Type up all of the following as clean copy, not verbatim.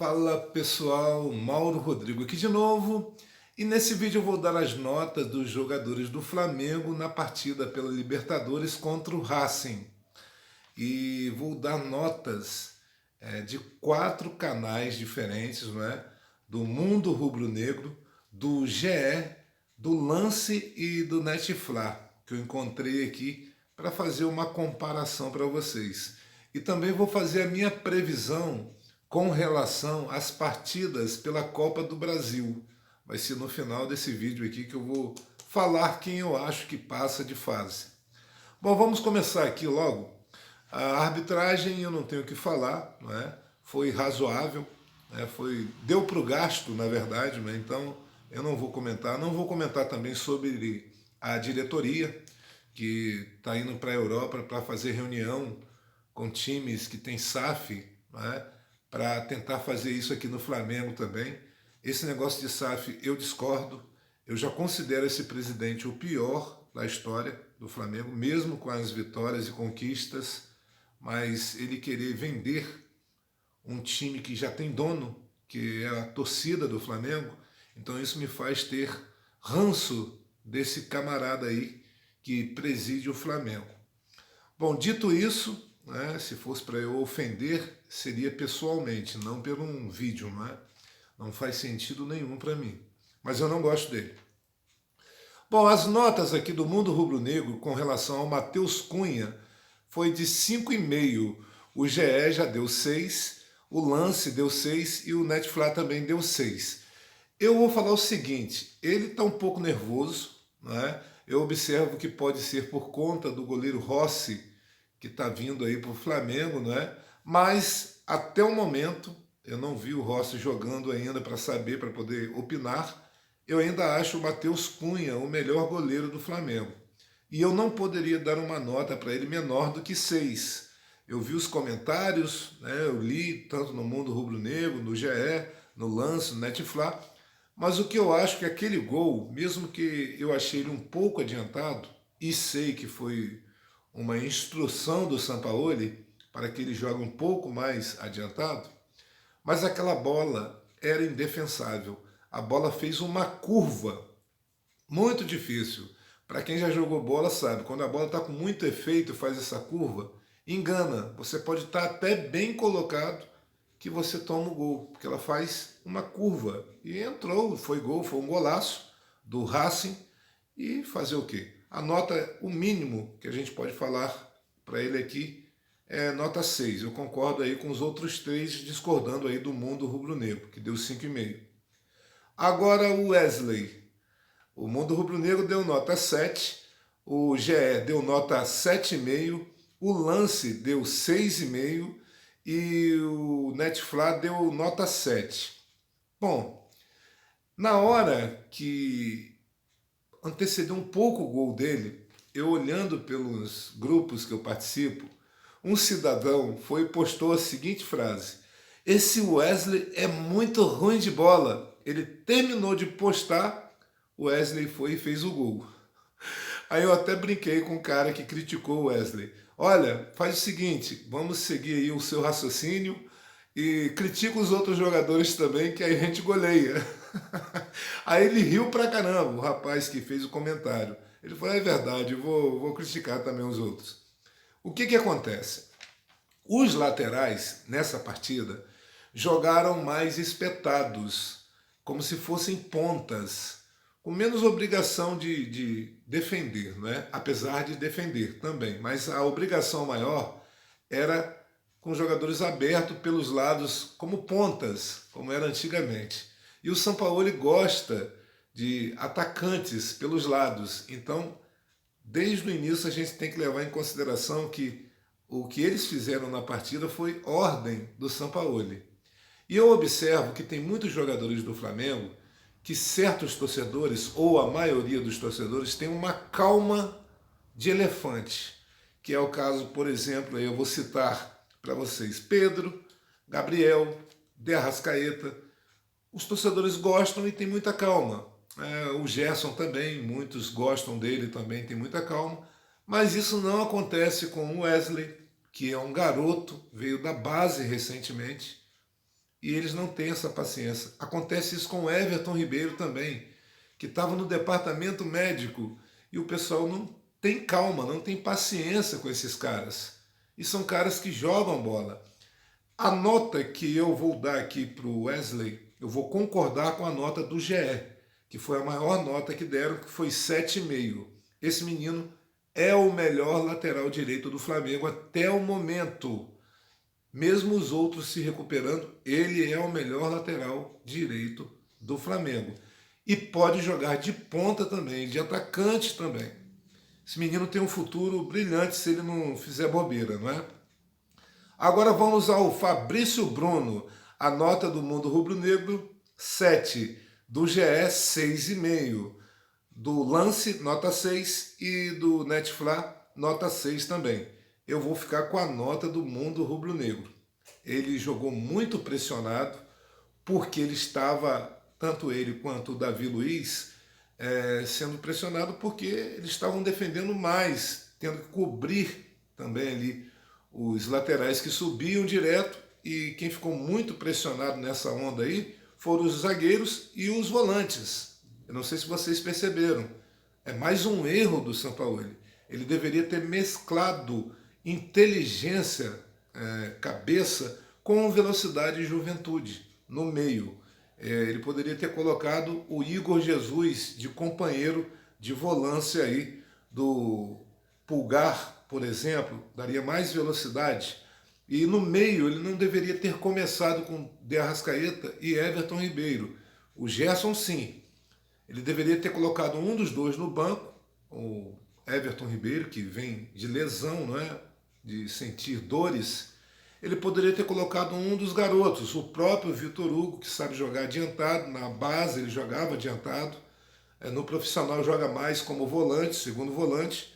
Fala pessoal, Mauro Rodrigo aqui de novo, e nesse vídeo eu vou dar as notas dos jogadores do Flamengo na partida pela Libertadores contra o Racing. E vou dar notas de 4 canais diferentes, não é? Do Mundo Rubro-Negro, do GE, do Lance e do Netflix, que eu encontrei aqui para fazer uma comparação para vocês. E também vou fazer a minha previsão com relação às partidas pela Copa do Brasil. Vai ser no final desse vídeo aqui que eu vou falar quem eu acho que passa de fase. Bom, vamos começar aqui logo. A arbitragem eu não tenho o que falar, não é? Foi razoável, né? Deu para o gasto, na verdade, né? Então eu não vou comentar. Não vou comentar também sobre a diretoria, que está indo para a Europa para fazer reunião com times que tem SAF, né? Para tentar fazer isso aqui no Flamengo também. Esse negócio de SAF eu discordo. Eu já considero esse presidente o pior da história do Flamengo, mesmo com as vitórias e conquistas, mas ele querer vender um time que já tem dono, que é a torcida do Flamengo, então isso me faz ter ranço desse camarada aí que preside o Flamengo. Bom, dito isso, né, se fosse para eu ofender, seria pessoalmente, não por um vídeo, não é? Não faz sentido nenhum para mim. Mas eu não gosto dele. Bom, as notas aqui do Mundo Rubro-Negro com relação ao Matheus Cunha foi de 5,5. O GE já deu 6, o Lance deu 6 e o Netflix também deu 6. Eu vou falar o seguinte, ele está um pouco nervoso, né? Eu observo que pode ser por conta do goleiro Rossi, que está vindo aí para o Flamengo, né? Mas até o momento, eu não vi o Rossi jogando ainda para saber, para poder opinar, eu ainda acho o Matheus Cunha o melhor goleiro do Flamengo. E eu não poderia dar uma nota para ele menor do que 6. Eu vi os comentários, né, eu li tanto no Mundo Rubro-Negro, no GE, no Lance, no Netflix, mas o que eu acho que aquele gol, mesmo que eu achei ele um pouco adiantado, e sei que foi uma instrução do Sampaoli para que ele jogue um pouco mais adiantado, mas aquela bola era indefensável. A bola fez uma curva muito difícil. Para quem já jogou bola sabe, quando a bola está com muito efeito e faz essa curva, engana. Você pode estar até bem colocado que você toma o gol, porque ela faz uma curva. E entrou, foi gol, foi um golaço do Racing. E fazer o quê? A nota, o mínimo que a gente pode falar para ele aqui é nota 6. Eu concordo aí com os outros 3, discordando aí do Mundo Rubro-Negro, que deu 5,5. Agora o Wesley. O Mundo Rubro-Negro deu nota 7, o GE deu nota 7,5, o Lance deu 6,5 e o Netflix deu nota 7. Bom, na hora que antecedeu um pouco o gol dele, eu olhando pelos grupos que eu participo, um cidadão foi e postou a seguinte frase: esse Wesley é muito ruim de bola. Ele terminou de postar, o Wesley foi e fez o gol. Aí eu até brinquei com o cara que criticou o Wesley. Olha, faz o seguinte, vamos seguir aí o seu raciocínio e critica os outros jogadores também, que aí a gente goleia. Aí ele riu pra caramba, o rapaz que fez o comentário. Ele falou, é verdade, vou criticar também os outros. O que acontece? Os laterais, nessa partida, jogaram mais espetados, como se fossem pontas, com menos obrigação de defender, né? Apesar de defender também. Mas a obrigação maior era com jogadores abertos pelos lados, como pontas, como era antigamente. E o Sampaoli gosta de atacantes pelos lados. Então, desde o início, a gente tem que levar em consideração que o que eles fizeram na partida foi ordem do Sampaoli. E eu observo que tem muitos jogadores do Flamengo que certos torcedores, ou a maioria dos torcedores, tem uma calma de elefante, que é o caso, por exemplo, eu vou citar para vocês Pedro, Gabriel, De Arrascaeta. Os torcedores gostam e tem muita calma. O Gerson também, muitos gostam dele também, tem muita calma. Mas isso não acontece com o Wesley, que é um garoto, veio da base recentemente. e eles não têm essa paciência. Acontece isso com o Everton Ribeiro também, que estava no departamento médico e o pessoal não tem calma, não tem paciência com esses caras. E são caras que jogam bola. A nota que eu vou dar aqui para o Wesley, eu vou concordar com a nota do GE, que foi a maior nota que deram, que foi 7,5. Esse menino é o melhor lateral direito do Flamengo até o momento. Mesmo os outros se recuperando, ele é o melhor lateral direito do Flamengo. E pode jogar de ponta também, de atacante também. Esse menino tem um futuro brilhante se ele não fizer bobeira, não é? Agora vamos ao Fabrício Bruno. A nota do Mundo Rubro-Negro, 7. Do GE, 6,5. Do Lance, nota 6. E do Netflix, nota 6 também. Eu vou ficar com a nota do Mundo Rubro-Negro. Ele jogou muito pressionado, porque ele estava, tanto ele quanto o Davi Luiz, sendo pressionado porque eles estavam defendendo mais, tendo que cobrir também ali os laterais que subiam direto, e quem ficou muito pressionado nessa onda aí foram os zagueiros e os volantes. Eu não sei se vocês perceberam. É mais um erro do Sampaoli. Ele deveria ter mesclado inteligência, cabeça, com velocidade e juventude no meio. Ele poderia ter colocado o Igor Jesus de companheiro de volância aí do Pulgar, por exemplo, daria mais velocidade. E no meio ele não deveria ter começado com De Arrascaeta e Everton Ribeiro. O Gerson sim. Ele deveria ter colocado um dos dois no banco, o Everton Ribeiro, que vem de lesão, não é? De sentir dores. Ele poderia ter colocado um dos garotos, o próprio Vitor Hugo, que sabe jogar adiantado. Na base ele jogava adiantado. No profissional joga mais como volante, segundo volante.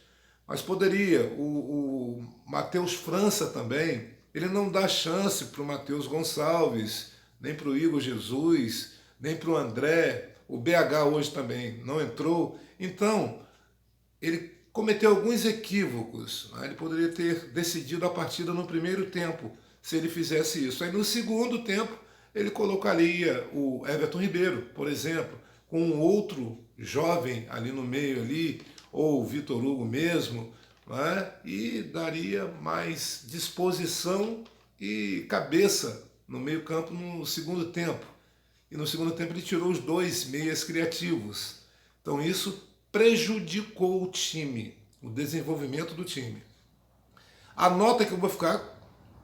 Mas poderia. O Matheus França também. Ele não dá chance para o Matheus Gonçalves, nem para o Igor Jesus, nem para o André. O BH hoje também não entrou. Então, ele cometeu alguns equívocos. Né? Ele poderia ter decidido a partida no primeiro tempo, se ele fizesse isso. Aí no segundo tempo, ele colocaria o Everton Ribeiro, por exemplo, com um outro jovem ali no meio, ali, ou o Vitor Hugo mesmo, né? E daria mais disposição e cabeça no meio campo no segundo tempo. E no segundo tempo ele tirou os dois meias criativos. Então isso prejudicou o time, o desenvolvimento do time. A nota que eu vou ficar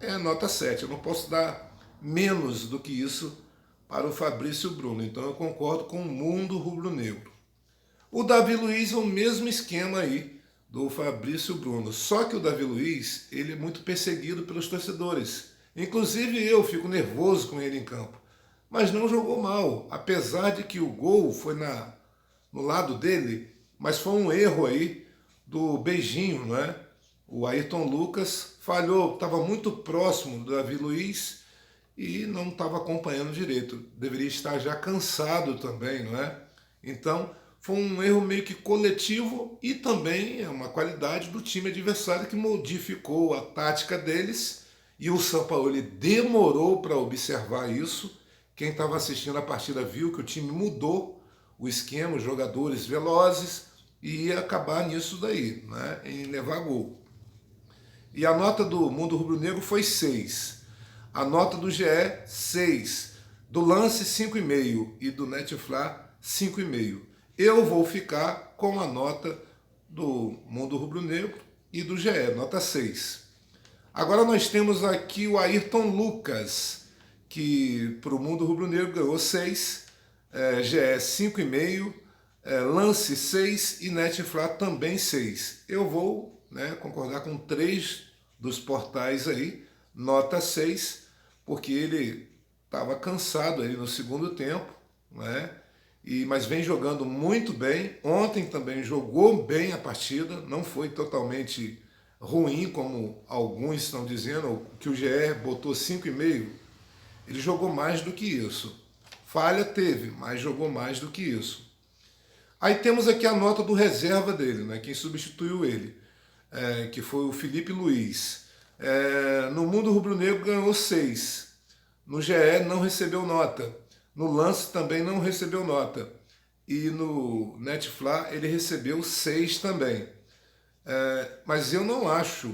é a nota 7. Eu não posso dar menos do que isso para o Fabrício Bruno. Então eu concordo com o Mundo Rubro-Negro. O Davi Luiz é o mesmo esquema aí do Fabrício Bruno. Só que o Davi Luiz, ele é muito perseguido pelos torcedores. Inclusive eu fico nervoso com ele em campo. Mas não jogou mal. Apesar de que o gol foi no lado dele, mas foi um erro aí do Beijinho, não é? O Ayrton Lucas falhou, estava muito próximo do Davi Luiz e não estava acompanhando direito. Deveria estar já cansado também, não é? Então, foi um erro meio que coletivo e também é uma qualidade do time adversário que modificou a tática deles, e o Sampaoli demorou para observar isso. Quem estava assistindo a partida viu que o time mudou o esquema, os jogadores velozes, e ia acabar nisso daí, né, em levar gol. E a nota do Mundo Rubro-Negro foi 6. A nota do GE, 6. Do Lance, 5,5. E do Netflix, 5,5. Eu vou ficar com a nota do Mundo Rubro-Negro e do GE, nota 6. Agora nós temos aqui o Ayrton Lucas, que para o Mundo Rubro-Negro ganhou 6, GE 5,5, Lance 6 e Netflix também 6. Eu vou, né, concordar com 3 dos portais aí, nota 6, porque ele estava cansado aí no segundo tempo, né? Mas vem jogando muito bem. Ontem também jogou bem a partida, não foi totalmente ruim, como alguns estão dizendo, que o GE botou 5,5. Ele jogou mais do que isso. Falha teve, mas jogou mais do que isso. Aí temos aqui a nota do reserva dele, né? Quem substituiu ele, que foi o Felipe Luiz. No Mundo Rubro-Negro ganhou 6. No GE não recebeu nota. No lance também não recebeu nota. E no Netflix ele recebeu 6 também. Mas eu não acho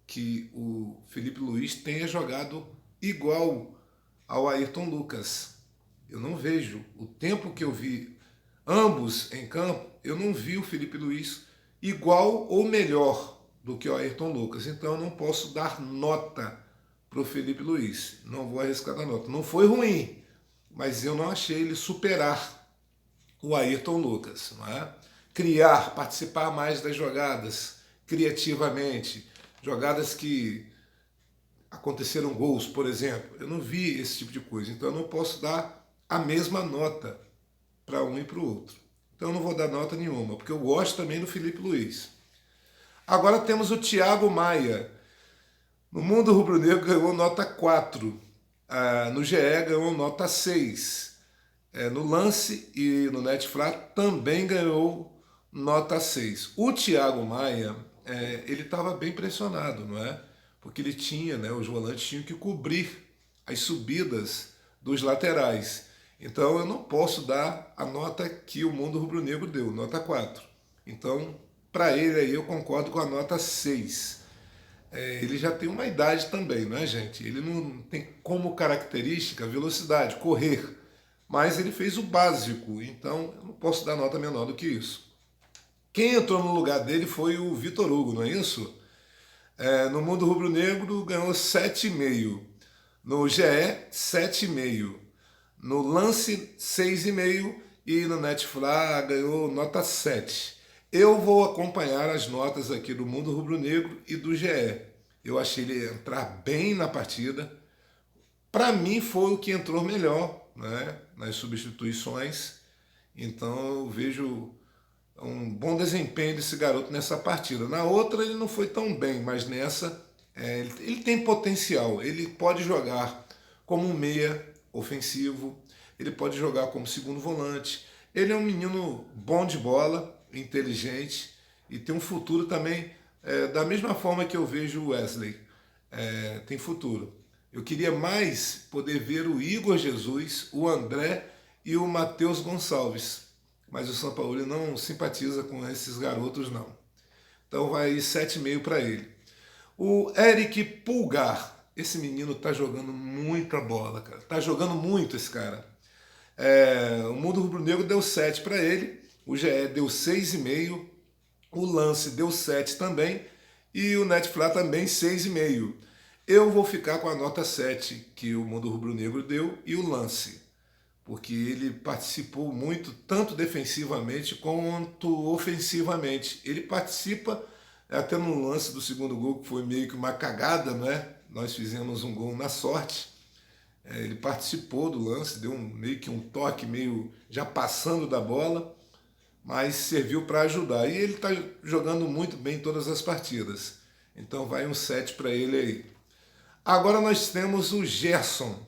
que o Felipe Luiz tenha jogado igual ao Ayrton Lucas. Eu não vejo. O tempo que eu vi ambos em campo, eu não vi o Felipe Luiz igual ou melhor do que o Ayrton Lucas. Então eu não posso dar nota para o Felipe Luiz. Não vou arriscar dar nota. Não foi ruim, mas eu não achei ele superar o Ayrton Lucas. Não é? Criar, participar mais das jogadas, criativamente. Jogadas que aconteceram gols, por exemplo. Eu não vi esse tipo de coisa. Então eu não posso dar a mesma nota para um e para o outro. Então eu não vou dar nota nenhuma, porque eu gosto também do Felipe Luiz. Agora temos o Thiago Maia. No Mundo Rubro-Negro ganhou nota 4. No GE ganhou nota 6. No Lance e no Netflix também ganhou nota 6. O Thiago Maia, ele estava bem pressionado, não é? Porque ele tinha, né, os volantes tinham que cobrir as subidas dos laterais. Então eu não posso dar a nota que o Mundo Rubro-Negro deu, nota 4. Então, para ele aí eu concordo com a nota 6. Ele já tem uma idade também, não é, gente? Ele não tem como característica velocidade, correr. Mas ele fez o básico, então eu não posso dar nota menor do que isso. Quem entrou no lugar dele foi o Vitor Hugo, não é isso? No Mundo Rubro-Negro ganhou 7,5. No GE, 7,5. No Lance, 6,5. E no Netflix ganhou nota 7. Eu vou acompanhar as notas aqui do Mundo Rubro-Negro e do GE. Eu achei ele entrar bem na partida. Para mim foi o que entrou melhor, né, nas substituições. Então eu vejo um bom desempenho desse garoto nessa partida. Na outra ele não foi tão bem, mas nessa ele tem potencial. Ele pode jogar como um meia ofensivo, ele pode jogar como segundo volante. Ele é um menino bom de bola, inteligente e tem um futuro também, da mesma forma que eu vejo o Wesley. Tem futuro. Eu queria mais poder ver o Igor Jesus, o André e o Matheus Gonçalves. Mas o São Paulo não simpatiza com esses garotos, não. Então vai 7,5 para ele. O Eric Pulgar. Esse menino tá jogando muita bola, cara. Tá jogando muito esse cara. O Mundo Rubro-Negro deu 7 para ele. O GE deu 6,5. O Lance deu 7 também. E o Netflix também 6,5. Eu vou ficar com a nota 7 que o Mundo Rubro-Negro deu e o Lance, porque ele participou muito, tanto defensivamente quanto ofensivamente. Ele participa, até no lance do segundo gol, que foi meio que uma cagada, né? Nós fizemos um gol na sorte. Ele participou do lance, deu meio que um toque, meio já passando da bola, mas serviu para ajudar. E ele está jogando muito bem em todas as partidas. Então vai um 7 para ele aí. Agora nós temos o Gerson,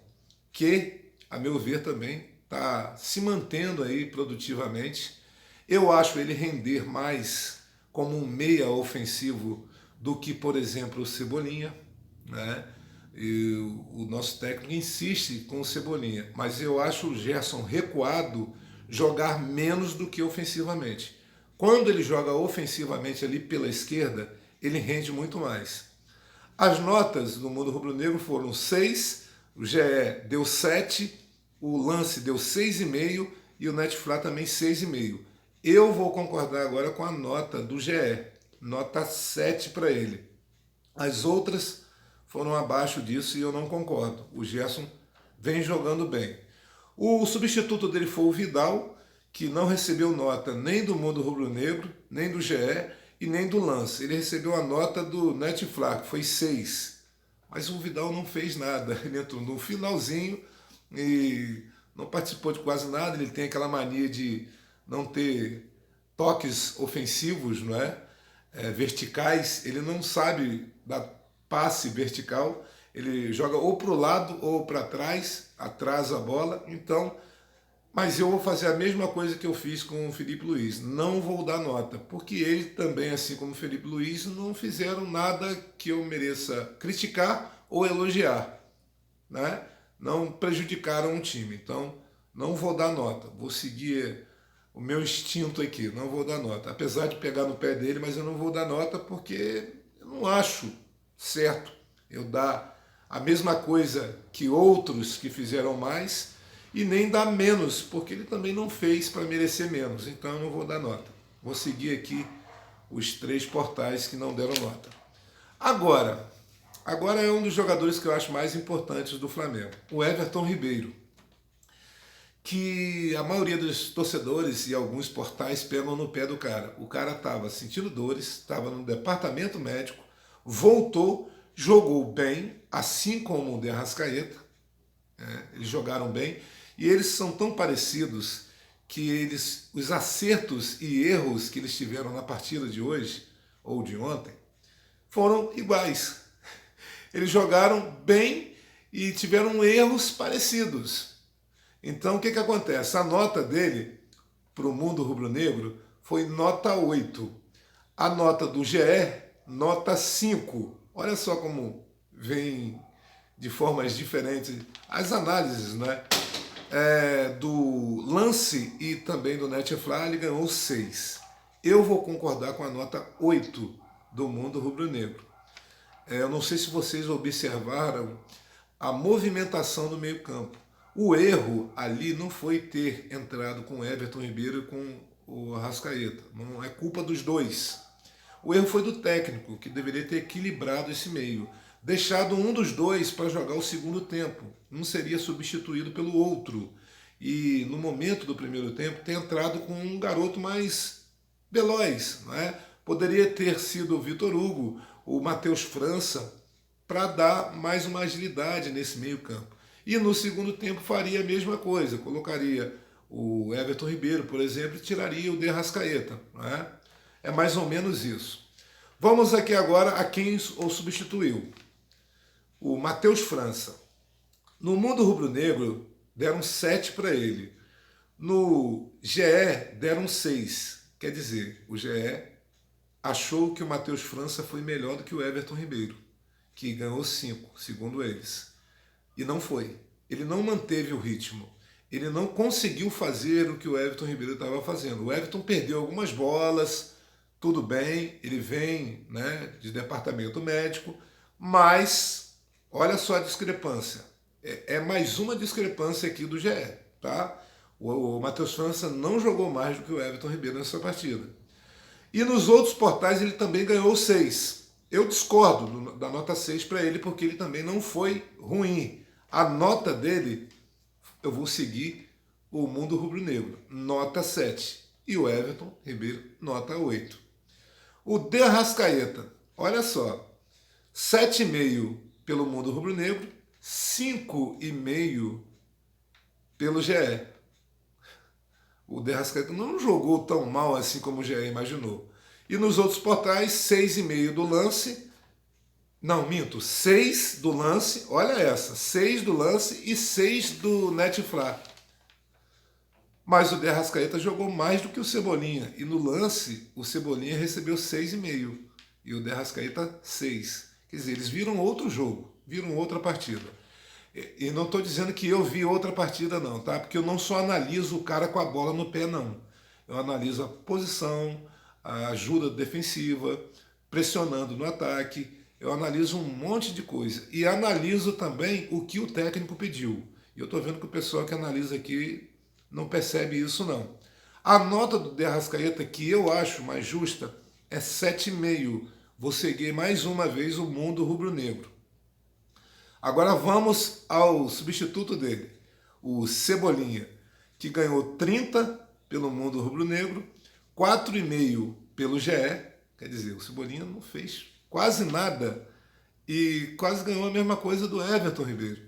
que, a meu ver, também está se mantendo aí produtivamente. Eu acho ele render mais como um meia ofensivo do que, por exemplo, o Cebolinha, né? E o nosso técnico insiste com o Cebolinha, mas eu acho o Gerson recuado jogar menos do que ofensivamente. Quando ele joga ofensivamente ali pela esquerda, ele rende muito mais. As notas do Mundo Rubro-Negro foram 6, o GE deu 7, o Lance deu 6,5 e o Netflix também 6,5. Eu vou concordar agora com a nota do GE, nota 7 para ele. As outras foram abaixo disso e eu não concordo. O Gerson vem jogando bem. O substituto dele foi o Vidal, que não recebeu nota nem do Mundo Rubro-Negro, nem do GE e nem do Lance. Ele recebeu a nota do Netflix, foi 6. Mas o Vidal não fez nada. Ele entrou no finalzinho e não participou de quase nada. Ele tem aquela mania de não ter toques ofensivos, não é? Verticais. Ele não sabe dar passe vertical. Ele joga ou para o lado ou para trás, atrasa a bola. Então, mas eu vou fazer a mesma coisa que eu fiz com o Felipe Luiz. Não vou dar nota, porque ele também, assim como o Felipe Luiz, não fizeram nada que eu mereça criticar ou elogiar, né? não prejudicaram o time. Então, não vou dar nota. Vou seguir o meu instinto aqui, não vou dar nota. Apesar de pegar no pé dele, mas eu não vou dar nota porque eu não acho certo eu dar a mesma coisa que outros que fizeram mais e nem dar menos, porque ele também não fez para merecer menos. Então eu não vou dar nota. Vou seguir aqui os 3 portais que não deram nota. Agora é um dos jogadores que eu acho mais importantes do Flamengo, o Everton Ribeiro, que a maioria dos torcedores e alguns portais pegam no pé do cara. O cara estava sentindo dores, estava no departamento médico, voltou, jogou bem, assim como o De Arrascaeta, eles jogaram bem, e eles são tão parecidos que os acertos e erros que eles tiveram na partida de hoje, ou de ontem, foram iguais. Eles jogaram bem e tiveram erros parecidos. Então, o que acontece? A nota dele para o mundo rubro-negro foi nota 8. A nota do GE, nota 5. Olha só como vem de formas diferentes as análises, né? Do lance e também do Netflix, ele ganhou 6. Eu vou concordar com a nota 8 do mundo rubro-negro. Eu não sei se vocês observaram a movimentação do meio-campo. O erro ali não foi ter entrado com o Everton Ribeiro e com o Arrascaeta. Não é culpa dos dois. O erro foi do técnico, que deveria ter equilibrado esse meio. Deixado um dos dois para jogar o segundo tempo. Um seria substituído pelo outro. E no momento do primeiro tempo, ter entrado com um garoto mais veloz. Né? Poderia ter sido o Vitor Hugo, o Matheus França, para dar mais uma agilidade nesse meio campo. E no segundo tempo faria a mesma coisa, colocaria o Everton Ribeiro, por exemplo, e tiraria o De Arrascaeta. Né? É mais ou menos isso. Vamos aqui agora a quem o substituiu. O Matheus França. No mundo rubro-negro, deram 7 para ele. No GE, deram 6. Quer dizer, o GE achou que o Matheus França foi melhor do que o Everton Ribeiro, que ganhou 5, segundo eles. E não foi. Ele não manteve o ritmo. Ele não conseguiu fazer o que o Everton Ribeiro estava fazendo. O Everton perdeu algumas bolas, tudo bem, ele vem, né, de departamento médico, mas olha só a discrepância. É mais uma discrepância aqui do GE. Tá? O Matheus França não jogou mais do que o Everton Ribeiro nessa partida. E nos outros portais ele também ganhou 6. Eu discordo da nota 6 para ele, porque ele também não foi ruim. A nota dele, eu vou seguir o mundo rubro-negro, nota 7. E o Everton Ribeiro, nota 8. O De Arrascaeta, olha só, 7,5 pelo mundo rubro-negro, 5,5 pelo GE. O De Arrascaeta não jogou tão mal assim como o GE imaginou. E nos outros portais, 6,5 do lance. Não, minto, 6 do lance, olha essa, 6 do lance e 6 do Netflix. Mas o De Arrascaeta jogou mais do que o Cebolinha. E no lance, o Cebolinha recebeu 6,5 e o De Arrascaeta 6. Quer dizer, eles viram outro jogo, viram outra partida. E não estou dizendo que eu vi outra partida não, tá? Porque eu não só analiso o cara com a bola no pé, não. Eu analiso a posição, a ajuda defensiva, pressionando no ataque. Eu analiso um monte de coisa. E analiso também o que o técnico pediu. E eu estou vendo que o pessoal que analisa aqui não percebe isso, não. A nota do De Arrascaeta, que eu acho mais justa, é 7,5. Vou seguir mais uma vez o mundo rubro-negro. Agora vamos ao substituto dele, o Cebolinha, que ganhou 30 pelo mundo rubro-negro, 4,5 pelo GE. Quer dizer, o Cebolinha não fez quase nada e quase ganhou a mesma coisa do Everton Ribeiro,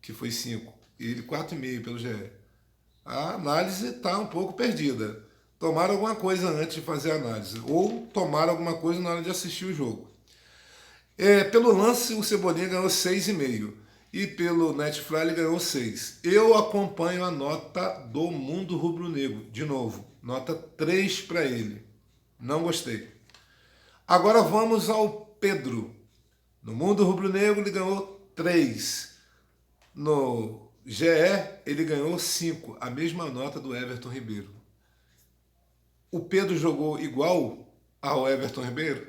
que foi 5, e ele 4,5 pelo GE. A análise está um pouco perdida. Tomaram alguma coisa antes de fazer a análise, ou tomaram alguma coisa na hora de assistir o jogo. Pelo lance, o Cebolinha ganhou 6,5 e pelo Netflix ele ganhou 6. Eu acompanho a nota do mundo rubro-negro, de novo, nota 3 para ele. Não gostei. Agora vamos ao Pedro. No mundo rubro-negro ele ganhou 3. No GE, ele ganhou 5, a mesma nota do Everton Ribeiro. O Pedro jogou igual ao Everton Ribeiro?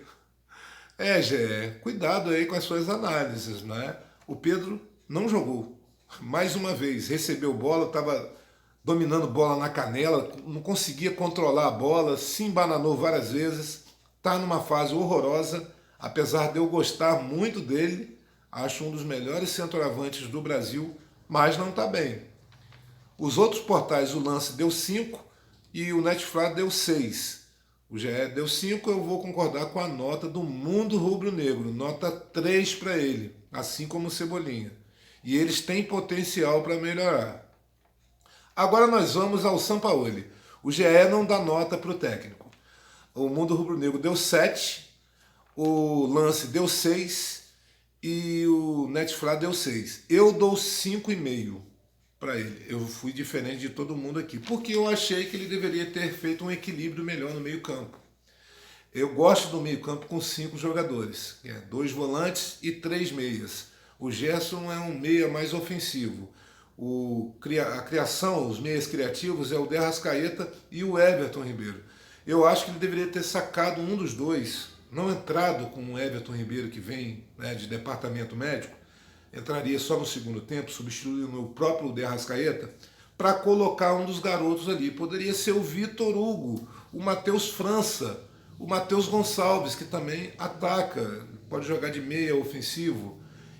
GE, cuidado aí com as suas análises, né? O Pedro não jogou. Mais uma vez, recebeu bola, estava dominando bola na canela, não conseguia controlar a bola, se embananou várias vezes, está numa fase horrorosa, apesar de eu gostar muito dele, acho um dos melhores centroavantes do Brasil, mas não está bem. Os outros portais, o Lance deu 5 e o Netflix deu 6. O GE deu 5, eu vou concordar com a nota do Mundo Rubro-Negro, nota 3 para ele, assim como o Cebolinha. E eles têm potencial para melhorar. Agora nós vamos ao Sampaoli. O GE não dá nota para o técnico. O Mundo Rubro-Negro deu 7, o Lance deu 6 e o Netflix deu 6. Eu dou 5,5 para ele. Eu fui diferente de todo mundo aqui, porque eu achei que ele deveria ter feito um equilíbrio melhor no meio-campo. Eu gosto do meio-campo com 5 jogadores, 2 volantes e 3 meias. O Gerson é um meia mais ofensivo. A criação, os meias criativos, é o De Arrascaeta e o Everton Ribeiro. Eu acho que ele deveria ter sacado um dos dois, não entrado com o Everton Ribeiro, que vem, né, de departamento médico, entraria só no segundo tempo, substituindo o próprio De Arrascaeta, para colocar um dos garotos ali. Poderia ser o Vitor Hugo, o Matheus França, o Matheus Gonçalves, que também ataca, pode jogar de meia ofensivo.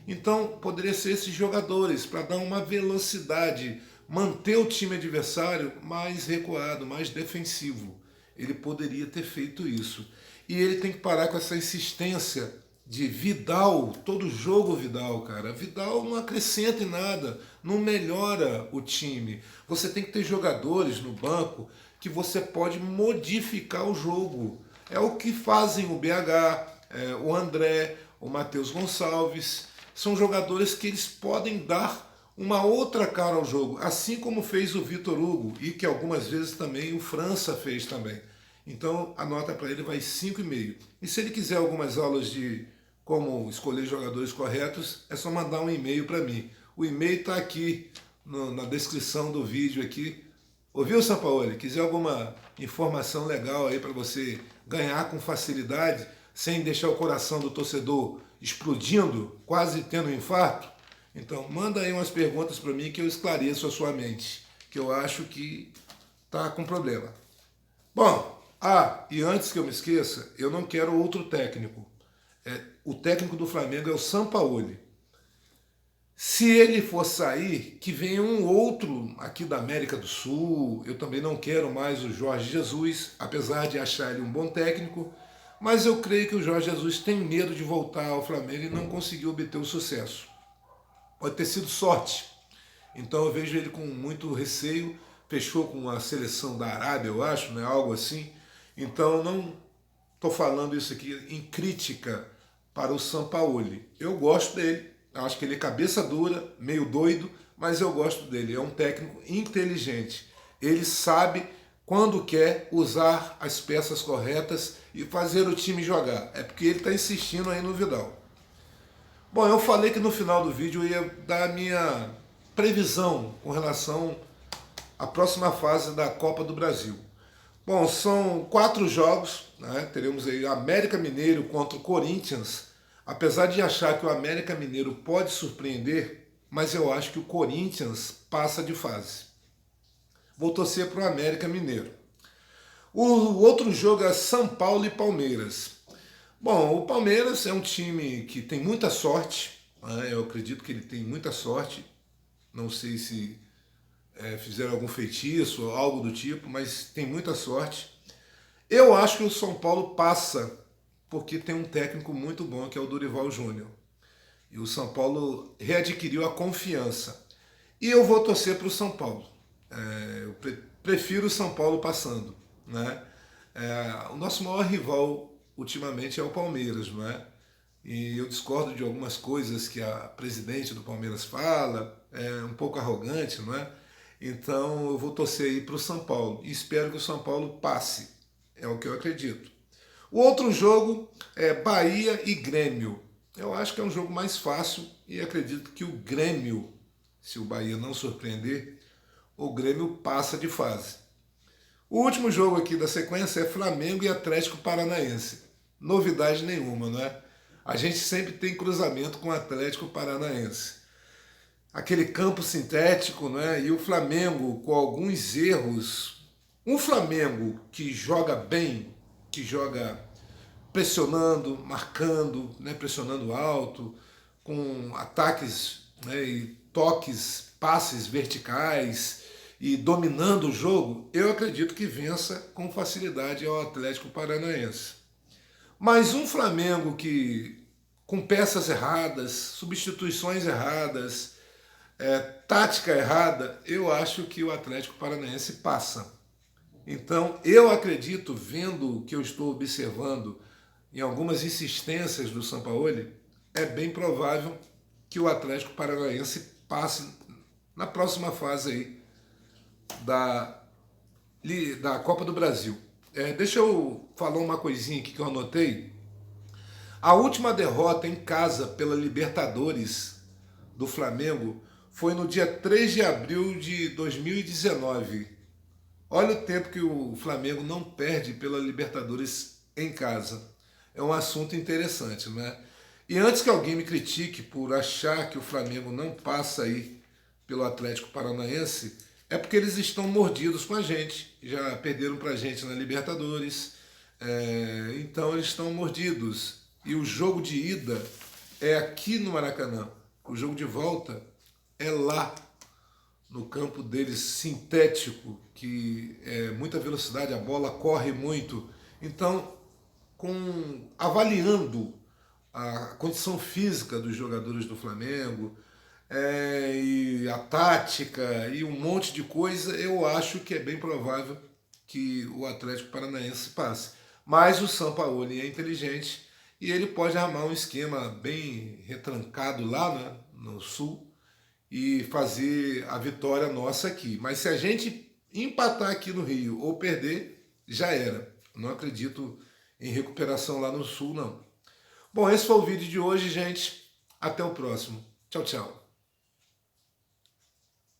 Então, poderia ser esses jogadores para dar uma velocidade, manter o time adversário mais recuado, mais defensivo. Ele poderia ter feito isso. E ele tem que parar com essa insistência de Vidal, todo jogo Vidal, cara. Vidal não acrescenta em nada, não melhora o time. Você tem que ter jogadores no banco que você pode modificar o jogo. É o que fazem o BH, o André, o Matheus Gonçalves. São jogadores que eles podem dar uma outra cara ao jogo, assim como fez o Vitor Hugo e que algumas vezes também o França fez também. Então a nota para ele vai 5,5. E se ele quiser algumas aulas de como escolher jogadores corretos, é só mandar um e-mail para mim. O e-mail está aqui na descrição do vídeo aqui. Ouviu, Sampaoli? Quiser alguma informação legal aí para você ganhar com facilidade, sem deixar o coração do torcedor explodindo, quase tendo um infarto? Então, manda aí umas perguntas para mim que eu esclareço a sua mente, que eu acho que está com problema. Bom, e antes que eu me esqueça, eu não quero outro técnico. O técnico do Flamengo é o Sampaoli. Se ele for sair, que venha um outro aqui da América do Sul. Eu também não quero mais o Jorge Jesus, apesar de achar ele um bom técnico, mas eu creio que o Jorge Jesus tem medo de voltar ao Flamengo e não conseguiu obter o sucesso. Pode ter sido sorte. Então eu vejo ele com muito receio. Fechou com a seleção da Arábia, eu acho, né? Algo assim. Então não estou falando isso aqui em crítica para o Sampaoli. Eu gosto dele. Acho que ele é cabeça dura, meio doido, mas eu gosto dele. É um técnico inteligente. Ele sabe quando quer usar as peças corretas e fazer o time jogar. É porque ele está insistindo aí no Vidal. Bom, eu falei que no final do vídeo eu ia dar a minha previsão com relação à próxima fase da Copa do Brasil. Bom, são 4 jogos, né? Teremos aí América Mineiro contra o Corinthians. Apesar de achar que o América Mineiro pode surpreender, mas eu acho que o Corinthians passa de fase. Vou torcer para o América Mineiro. O outro jogo é São Paulo e Palmeiras. Bom, o Palmeiras é um time que tem muita sorte, né? Eu acredito que ele tem muita sorte. Não sei se fizeram algum feitiço ou algo do tipo, mas tem muita sorte. Eu acho que o São Paulo passa porque tem um técnico muito bom, que é o Dorival Júnior. E o São Paulo readquiriu a confiança. E eu vou torcer para o São Paulo. Eu prefiro o São Paulo passando, né? O nosso maior rival ultimamente é o Palmeiras, não é? E eu discordo de algumas coisas que a presidente do Palmeiras fala, é um pouco arrogante, não é? Então eu vou torcer aí para o São Paulo e espero que o São Paulo passe. É o que eu acredito. O outro jogo é Bahia e Grêmio. Eu acho que é um jogo mais fácil e acredito que o Grêmio se o Bahia não surpreender, o Grêmio passa de fase. O último jogo aqui da sequência é Flamengo e Atlético Paranaense. Novidade nenhuma, não é? A gente sempre tem cruzamento com o Atlético Paranaense. Aquele campo sintético, né? E o Flamengo com alguns erros. Um Flamengo que joga bem, que joga pressionando, marcando, né? Pressionando alto, com ataques, né? E toques, passes verticais e dominando o jogo, eu acredito que vença com facilidade ao Atlético Paranaense. Mas um Flamengo que, com peças erradas, substituições erradas, tática errada, eu acho que o Atlético Paranaense passa. Então, eu acredito, vendo o que eu estou observando em algumas insistências do Sampaoli, é bem provável que o Atlético Paranaense passe na próxima fase aí da Copa do Brasil. Deixa eu falar uma coisinha aqui que eu anotei. A última derrota em casa pela Libertadores do Flamengo foi no dia 3 de abril de 2019. Olha o tempo que o Flamengo não perde pela Libertadores em casa. É um assunto interessante, né? E antes que alguém me critique por achar que o Flamengo não passa aí pelo Atlético Paranaense, é porque eles estão mordidos com a gente. Já perderam pra gente na Libertadores. Então eles estão mordidos. E o jogo de ida é aqui no Maracanã. O jogo de volta é lá, no campo deles sintético, que é muita velocidade, a bola corre muito. Então, avaliando a condição física dos jogadores do Flamengo, e a tática e um monte de coisa, eu acho que é bem provável que o Atlético Paranaense passe. Mas o Sampaoli é inteligente e ele pode armar um esquema bem retrancado lá, né, no Sul, e fazer a vitória nossa aqui. Mas se a gente empatar aqui no Rio ou perder, já era. Não acredito em recuperação lá no Sul, não. Bom, esse foi o vídeo de hoje, gente. Até o próximo. Tchau, tchau.